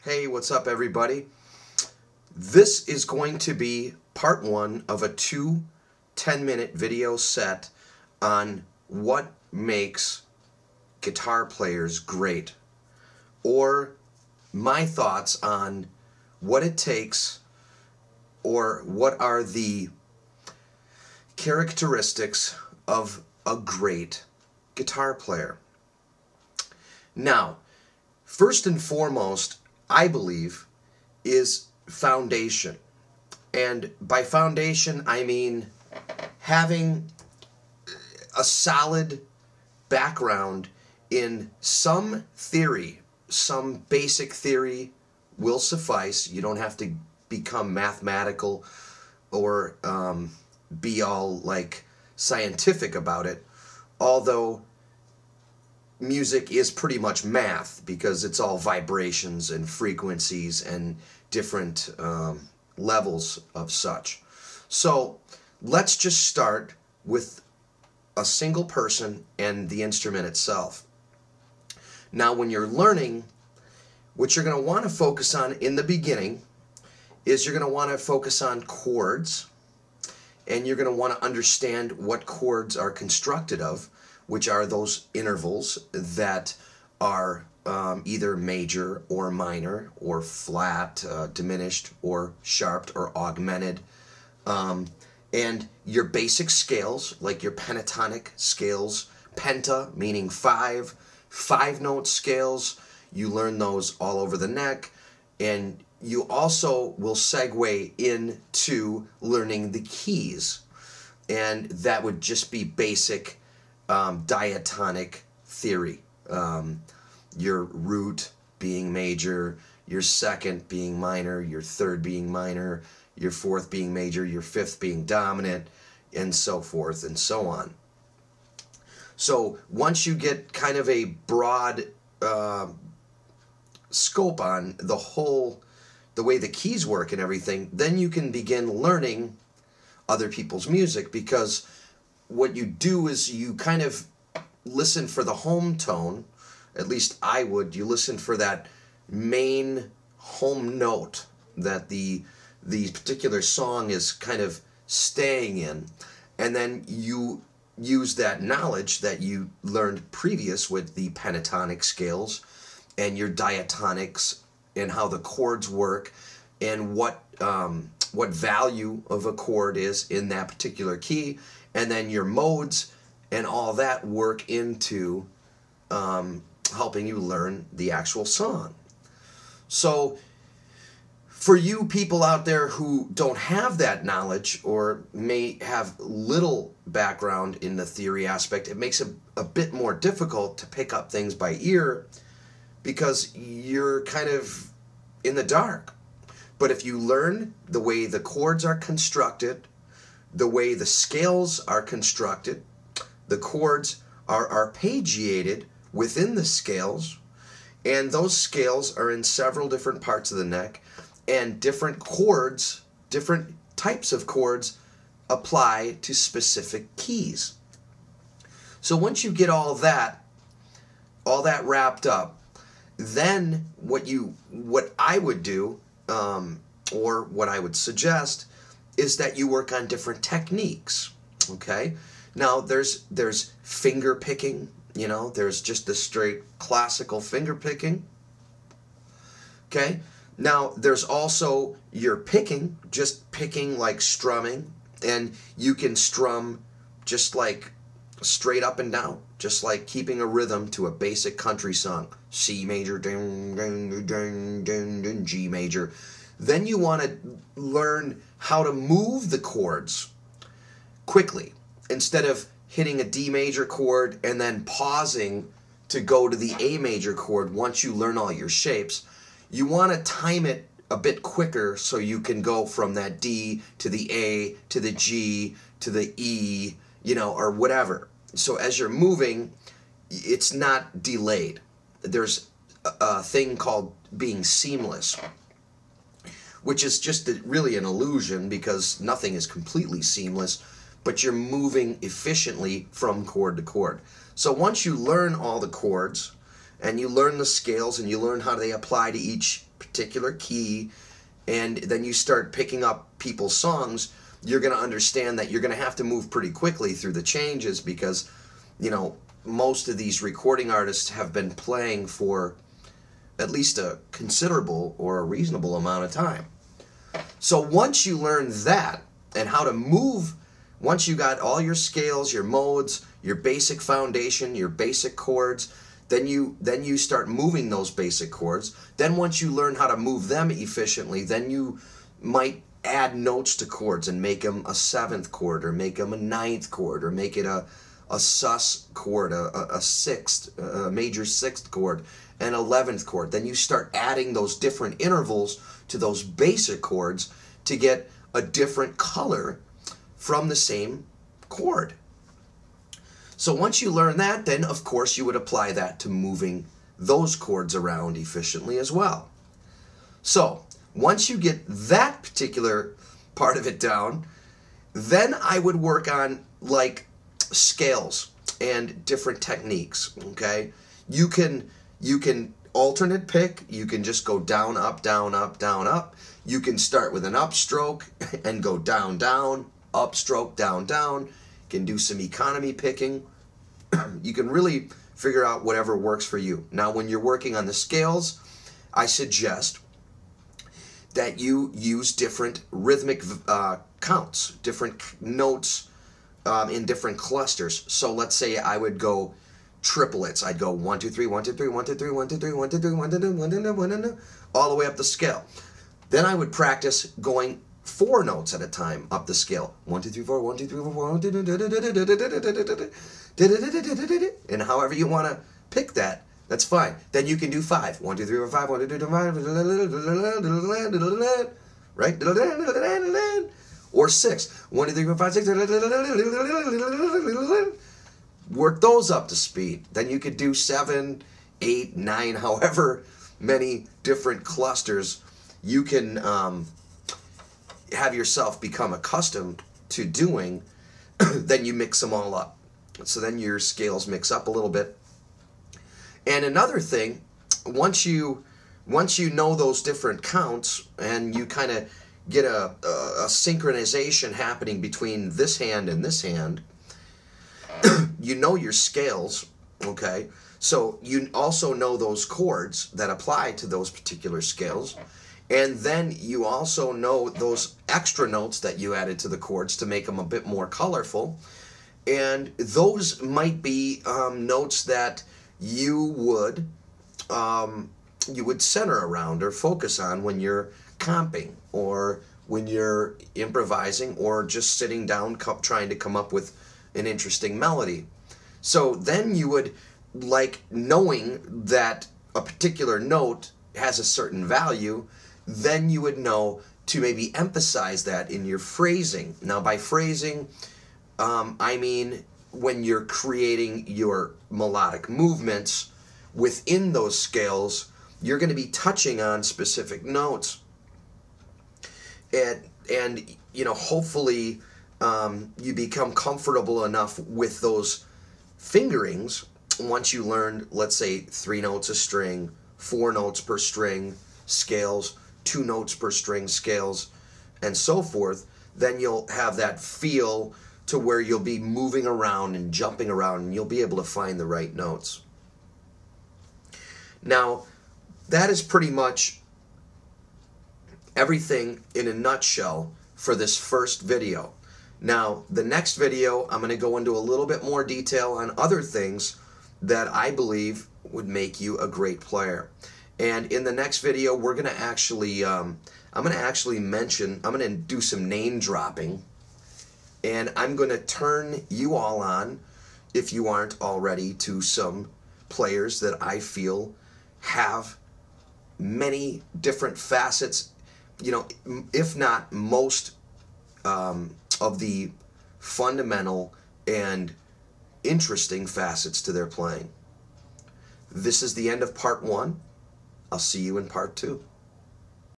Hey, what's up everybody? This is going to be part one of a 10-minute video set on what makes guitar players great, or my thoughts on what it takes or what are the characteristics of a great guitar player. Now, first and foremost, I believe, is foundation. And by foundation, I mean having a solid background in some theory. Some basic theory will suffice. You don't have to become mathematical or be all like scientific about it, although music is pretty much math because it's all vibrations and frequencies and different levels of such. So let's just start with a single person and the instrument itself. Now, when you're learning, what you're going to want to focus on in the beginning is you're going to want to focus on chords, and you're going to want to understand what chords are constructed of, which are those intervals that are either major or minor or flat, diminished or sharped or augmented. And your basic scales, like your pentatonic scales, penta meaning five-note scales, you learn those all over the neck, and you also will segue into learning the keys, and that would just be basic diatonic theory. Your root being major, your second being minor, your third being minor, your fourth being major, your fifth being dominant, and so forth and so on. So once you get kind of a broad scope on the way the keys work and everything, then you can begin learning other people's music, because what you do is you kind of listen for the home tone. At least I would. You listen for that main home note that the particular song is kind of staying in, and then you use that knowledge that you learned previous with the pentatonic scales and your diatonics and how the chords work and what value of a chord is in that particular key, and then your modes and all that work into helping you learn the actual song. So for you people out there who don't have that knowledge or may have little background in the theory aspect, it makes it a bit more difficult to pick up things by ear because you're kind of in the dark. But if you learn the way the chords are constructed, the way the scales are constructed, the chords are arpeggiated within the scales, and those scales are in several different parts of the neck, and different chords, different types of chords apply to specific keys. So once you get all that wrapped up, then what I would do, or what I would suggest, is that you work on different techniques. Okay? Now there's finger picking, there's just the straight classical finger picking. Okay? Now there's also your picking, just picking like strumming, and you can strum just like straight up and down, just like keeping a rhythm to a basic country song. C major, ding, ding, ding, ding, ding, G major. Then you want to learn how to move the chords quickly. Instead of hitting a D major chord and then pausing to go to the A major chord once you learn all your shapes, you want to time it a bit quicker so you can go from that D to the A to the G to the E, or whatever. So as you're moving, it's not delayed. There's a thing called being seamless, which is just really an illusion because nothing is completely seamless, but you're moving efficiently from chord to chord. So once you learn all the chords, and you learn the scales, and you learn how they apply to each particular key, and then you start picking up people's songs, you're going to understand that you're going to have to move pretty quickly through the changes because, you know, most of these recording artists have been playing for at least a considerable or a reasonable amount of time. So once you learn that and how to move, once you got all your scales, your modes, your basic foundation, your basic chords, then you start moving those basic chords. Then once you learn how to move them efficiently, then you might add notes to chords and make them a 7th chord, or make them a 9th chord, or make it a sus chord, a sixth, a major 6th chord, an 11th chord. Then you start adding those different intervals to those basic chords to get a different color from the same chord. So once you learn that, then of course you would apply that to moving those chords around efficiently as well. So once you get that particular part of it down, then I would work on like scales and different techniques. Okay, you can alternate pick. You can just go down, up, down, up, down, up. You can start with an upstroke and go down, down, upstroke, down, down. You can do some economy picking. You can really figure out whatever works for you. Now, when you're working on the scales, I suggest that you use different rhythmic counts, different notes in different clusters. So let's say I would go triplets. I'd go 1 2 3 1 2 3 1 2 3 1 2 3 1 2 3 1 2 3 1 2 3 1 2 3 all the way up the scale. Then I would practice going 4 notes at a time up the scale. 1 2 3 4 1 2 3 4 1 2 3, and however you want to pick that, that's fine. Then you can do 5. 1 2 3 4 5 1 2 3 4 5, right? Or 6. 1 2 3 4 5 6. Work those up to speed. Then you could do 7, 8, 9, however many different clusters you can have yourself become accustomed to doing. Then you mix them all up. So then your scales mix up a little bit. And another thing, once you know those different counts and you kind of get a synchronization happening between this hand and this hand, you know your scales, okay? So you also know those chords that apply to those particular scales. And then you also know those extra notes that you added to the chords to make them a bit more colorful. And those might be notes that you would center around or focus on when you're comping, or when you're improvising, or just sitting down trying to come up with an interesting melody. So then you would, like, knowing that a particular note has a certain value, then you would know to maybe emphasize that in your phrasing. Now, by phrasing, I mean when you're creating your melodic movements within those scales, you're going to be touching on specific notes. And you know, hopefully you become comfortable enough with those fingerings once you learn, let's say, 3 notes a string, 4 notes per string, scales, 2 notes per string, scales, and so forth. Then you'll have that feel to where you'll be moving around and jumping around, and you'll be able to find the right notes. Now, that is pretty much everything in a nutshell for this first video. Now, the next video, I'm going to go into a little bit more detail on other things that I believe would make you a great player. And in the next video, we're going to actually, I'm going to do some name dropping, and I'm going to turn you all on, if you aren't already, to some players that I feel have many different facets, you know, if not most of the fundamental and interesting facets to their playing. This is the end of part 1. I'll see you in part 2.